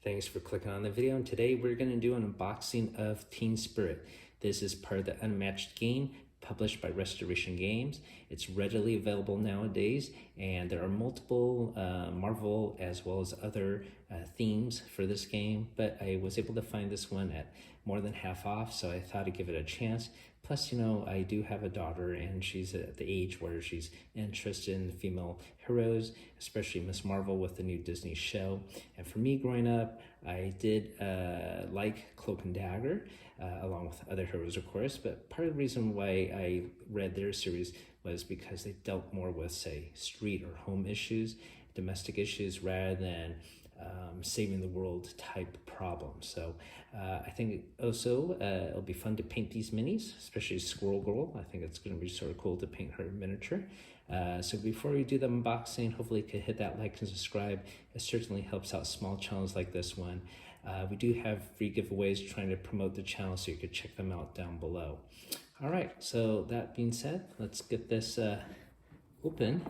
Thanks for clicking on the video, and today we're going to do an unboxing of Teen Spirit. This is part of the Unmatched game published by Restoration Games. It's readily available nowadays, and there are multiple Marvel as well as other themes for this game, but I was able to find this one at more than half off, so I thought I'd give it a chance. Plus, you know, I do have a daughter, and she's at the age where she's interested in female heroes, especially Miss Marvel with the new Disney show. And for me growing up, I did like Cloak and Dagger, along with other heroes, of course. But part of the reason why I read their series was because they dealt more with, say, street or home issues, domestic issues, rather than saving the world type problems. So I think also it'll be fun to paint these minis, especially Squirrel Girl. I think it's going to be sort of cool to paint her miniature. So before we do the unboxing, hopefully you could hit that like and subscribe. It certainly helps out small channels like this one. We do have free giveaways trying to promote the channel, so you could check them out down below. All right, so that being said, let's get this open.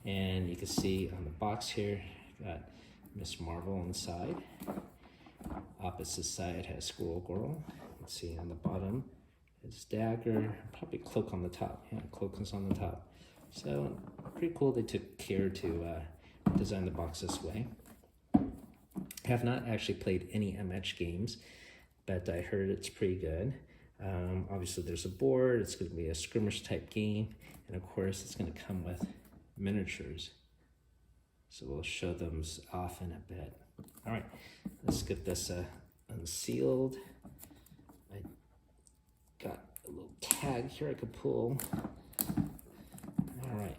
And you can see on the box here, got Miss Marvel on the side. Opposite side has Squirrel Girl. Let's see on the bottom, it's Dagger, probably Cloak on the top. Yeah, Cloak is on the top. So pretty cool they took care to design the box this way. I have not actually played any Unmatched games, but I heard it's pretty good. Obviously there's a board, it's going to be a skirmish type game, and of course it's going to come with miniatures. So we'll show them off in a bit. All right, let's get this unsealed. I got a little tag here I could pull. All right.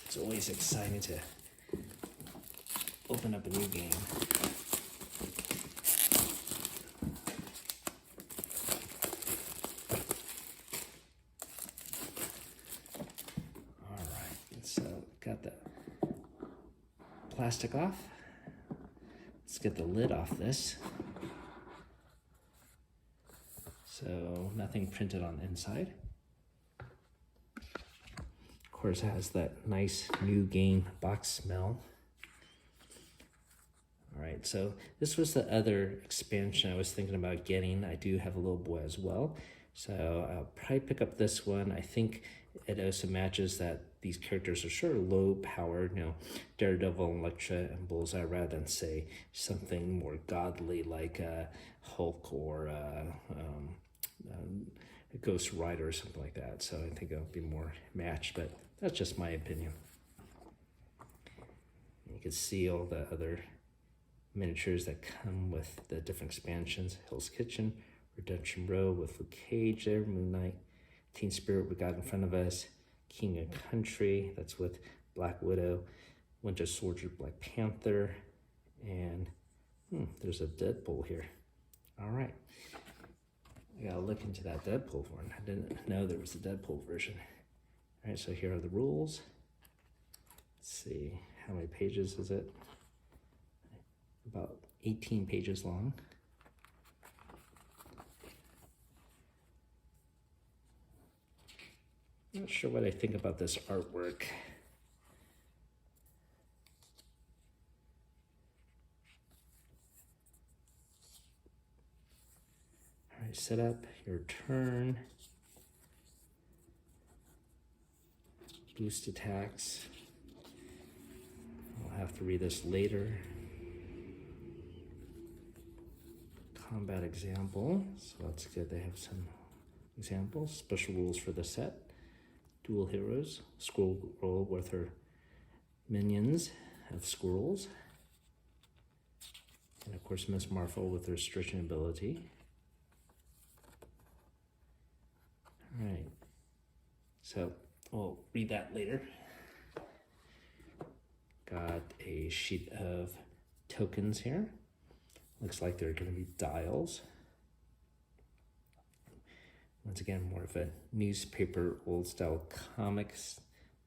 It's always exciting to open up a new game. Got the plastic off. Let's get the lid off this. So nothing printed on the inside. Of course, it has that nice new game box smell. All right, so this was the other expansion I was thinking about getting. I do have a little boy as well, so I'll probably pick up this one. I think it also matches that these characters are sort of low powered, you know, Daredevil, Elektra, and Bullseye, rather than say something more godly like Hulk or Ghost Rider or something like that. So I think it'll be more matched, but that's just my opinion. You can see all the other miniatures that come with the different expansions. Hell's Kitchen, Redemption Row with Luke Cage there, Moon Knight, Teen Spirit we got in front of us, King of Country, that's with Black Widow, Winter Soldier, Black Panther, and there's a Deadpool here. All right, I gotta look into that Deadpool one. I didn't know there was a Deadpool version. All right, so here are the rules. Let's see, how many pages is it? About 18 pages long. Not sure what I think about this artwork. All right, set up your turn. Boost attacks. I'll have to read this later. Combat example, so that's good. They have some examples. Special rules for the set. Dual heroes, Squirrel Girl with her minions of squirrels. And of course, Miss Marvel with her stretching ability. All right, so we'll read that later. Got a sheet of tokens here. Looks like they're going to be dials. Once again, more of a newspaper, old style comics,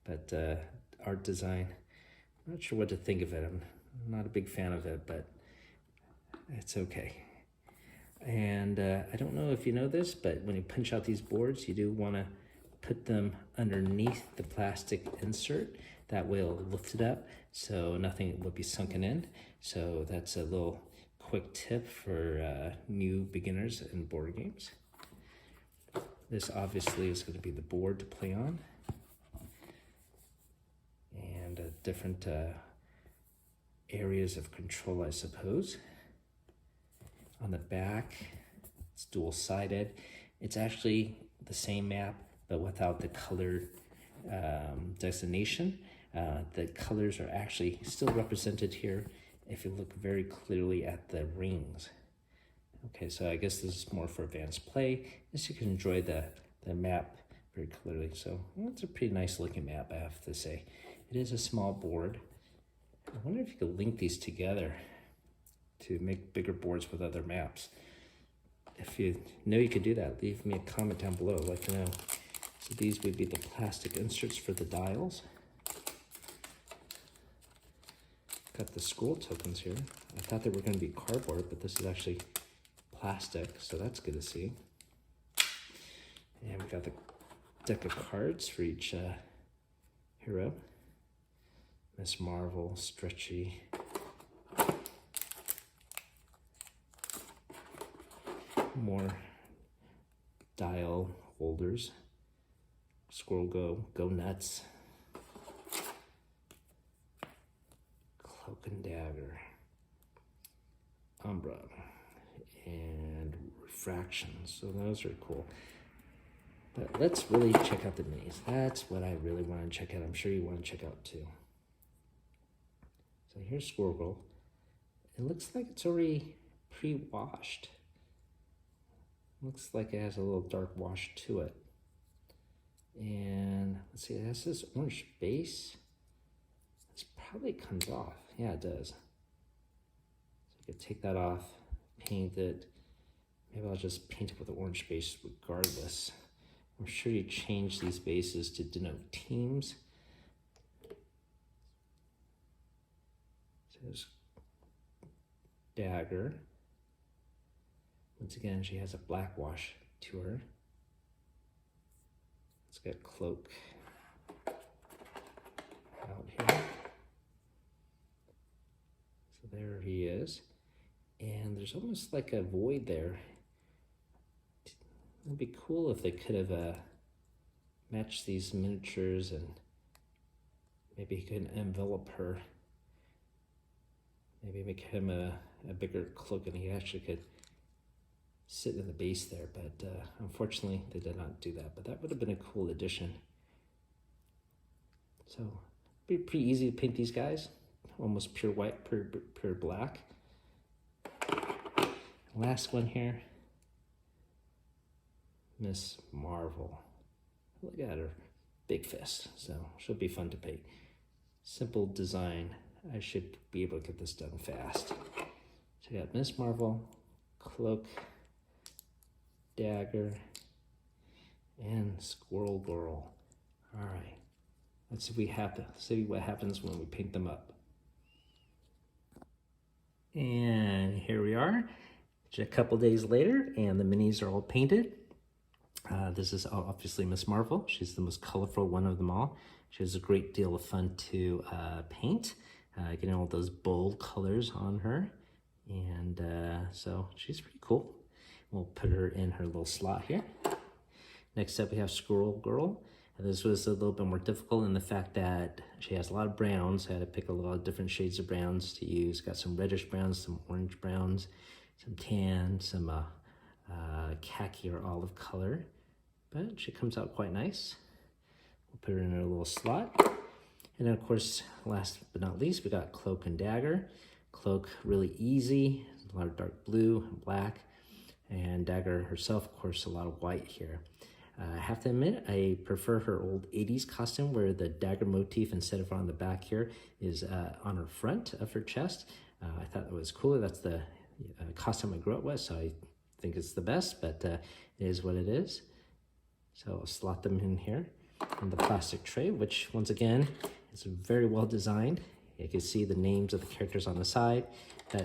but art design. I'm not sure what to think of it. I'm not a big fan of it, but it's okay. And I don't know if you know this, but when you punch out these boards, you do want to put them underneath the plastic insert. That will lift it up so nothing will be sunken in. So that's a little quick tip for new beginners in board games. This obviously is going to be the board to play on, and different areas of control, I suppose. On the back, it's dual-sided. It's actually the same map, but without the color designation. The colors are actually still represented here if you look very clearly at the rings. Okay, so I guess this is more for advanced play, as you can enjoy the map very clearly. So it's a pretty nice looking map, I have to say. It is a small board. I wonder if you could link these together to make bigger boards with other maps. If you know you could do that, leave me a comment down below. I'd like to know. So these would be the plastic inserts for the dials. Got the scroll tokens here. I thought they were going to be cardboard, but this is actually plastic, so that's good to see. And we got the deck of cards for each hero. Miss Marvel, stretchy. More dial holders. Squirrel go nuts. Cloak and Dagger. Umbra. And refraction. So those are cool. But let's really check out the minis. That's what I really want to check out. I'm sure you want to check out too. So here's Squirrel Girl. It looks like it's already pre-washed. Looks like it has a little dark wash to it. And let's see, it has this orange base. This probably comes off. Yeah, it does. So I could take that off, paint it. Maybe I'll just paint it with the orange base regardless. I'm sure you change these bases to denote teams. So there's Dagger. Once again, she has a black wash to her. Let's get Cloak out here. So there he is. And there's almost like a void there. It'd be cool if they could have matched these miniatures, and maybe he could envelop her. Maybe make him a bigger cloak, and he actually could sit in the base there, but unfortunately they did not do that. But that would have been a cool addition. So it'd be pretty easy to paint these guys. Almost pure white, pure black. Last one here. Miss Marvel. Look at her big fist. So she'll be fun to paint. Simple design. I should be able to get this done fast. So you got Miss Marvel, Cloak, Dagger, and Squirrel Girl. All right, let's see what happens when we paint them up. And here we are, just a couple days later, and the minis are all painted. This is obviously Miss Marvel. She's the most colorful one of them all. She has a great deal of fun to paint, getting all those bold colors on her. And so she's pretty cool. We'll put her in her little slot here. Next up, we have Squirrel Girl. And this was a little bit more difficult in the fact that she has a lot of browns. I had to pick a lot of different shades of browns to use. Got some reddish browns, some orange browns, some tan, some khaki or olive color. But she comes out quite nice. We'll put her in her little slot. And then, of course, last but not least, we got Cloak and Dagger. Cloak, really easy, a lot of dark blue and black. And Dagger herself, of course, a lot of white here. I have to admit, I prefer her old 80s costume where the dagger motif, instead of on the back here, is on her front of her chest. I thought it was cooler. That's the costume I grew up with, so I think it's the best, but it is what it is. So I'll slot them in here on the plastic tray, which once again is very well designed. You can see the names of the characters on the side.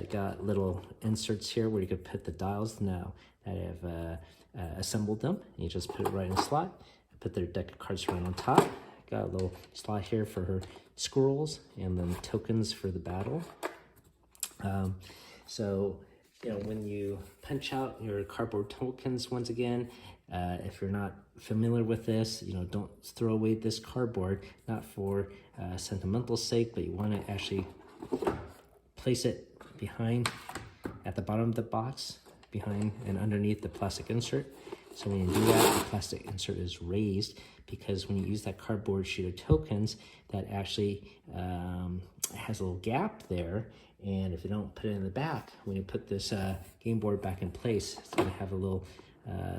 Got little inserts here where you could put the dials now that I have assembled them. You just put it right in the slot, put their deck of cards right on top. Got a little slot here for her squirrels, and then tokens for the battle. So, when you punch out your cardboard tokens, once again, if you're not familiar with this, don't throw away this cardboard, not for sentimental sake, but you want to actually place it behind, at the bottom of the box, behind and underneath the plastic insert. So when you do that, the plastic insert is raised, because when you use that cardboard sheet of tokens, that actually has a little gap there. And if you don't put it in the back, when you put this game board back in place, it's going to have a little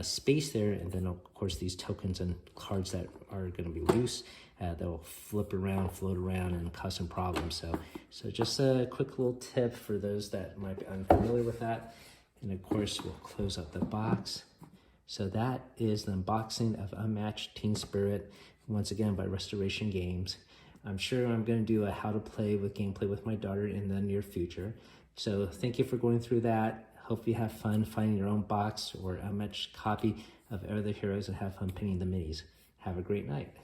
space there. And then, of course, these tokens and cards that are going to be loose, they'll flip around, float around, and cause some problems. So just a quick little tip for those that might be unfamiliar with that. And, of course, we'll close up the box. So that is the unboxing of Unmatched Teen Spirit, once again by Restoration Games. I'm sure I'm going to do a how to play with gameplay with my daughter in the near future. So thank you for going through that. Hope you have fun finding your own box or unmatched copy of other heroes, and have fun painting the minis. Have a great night.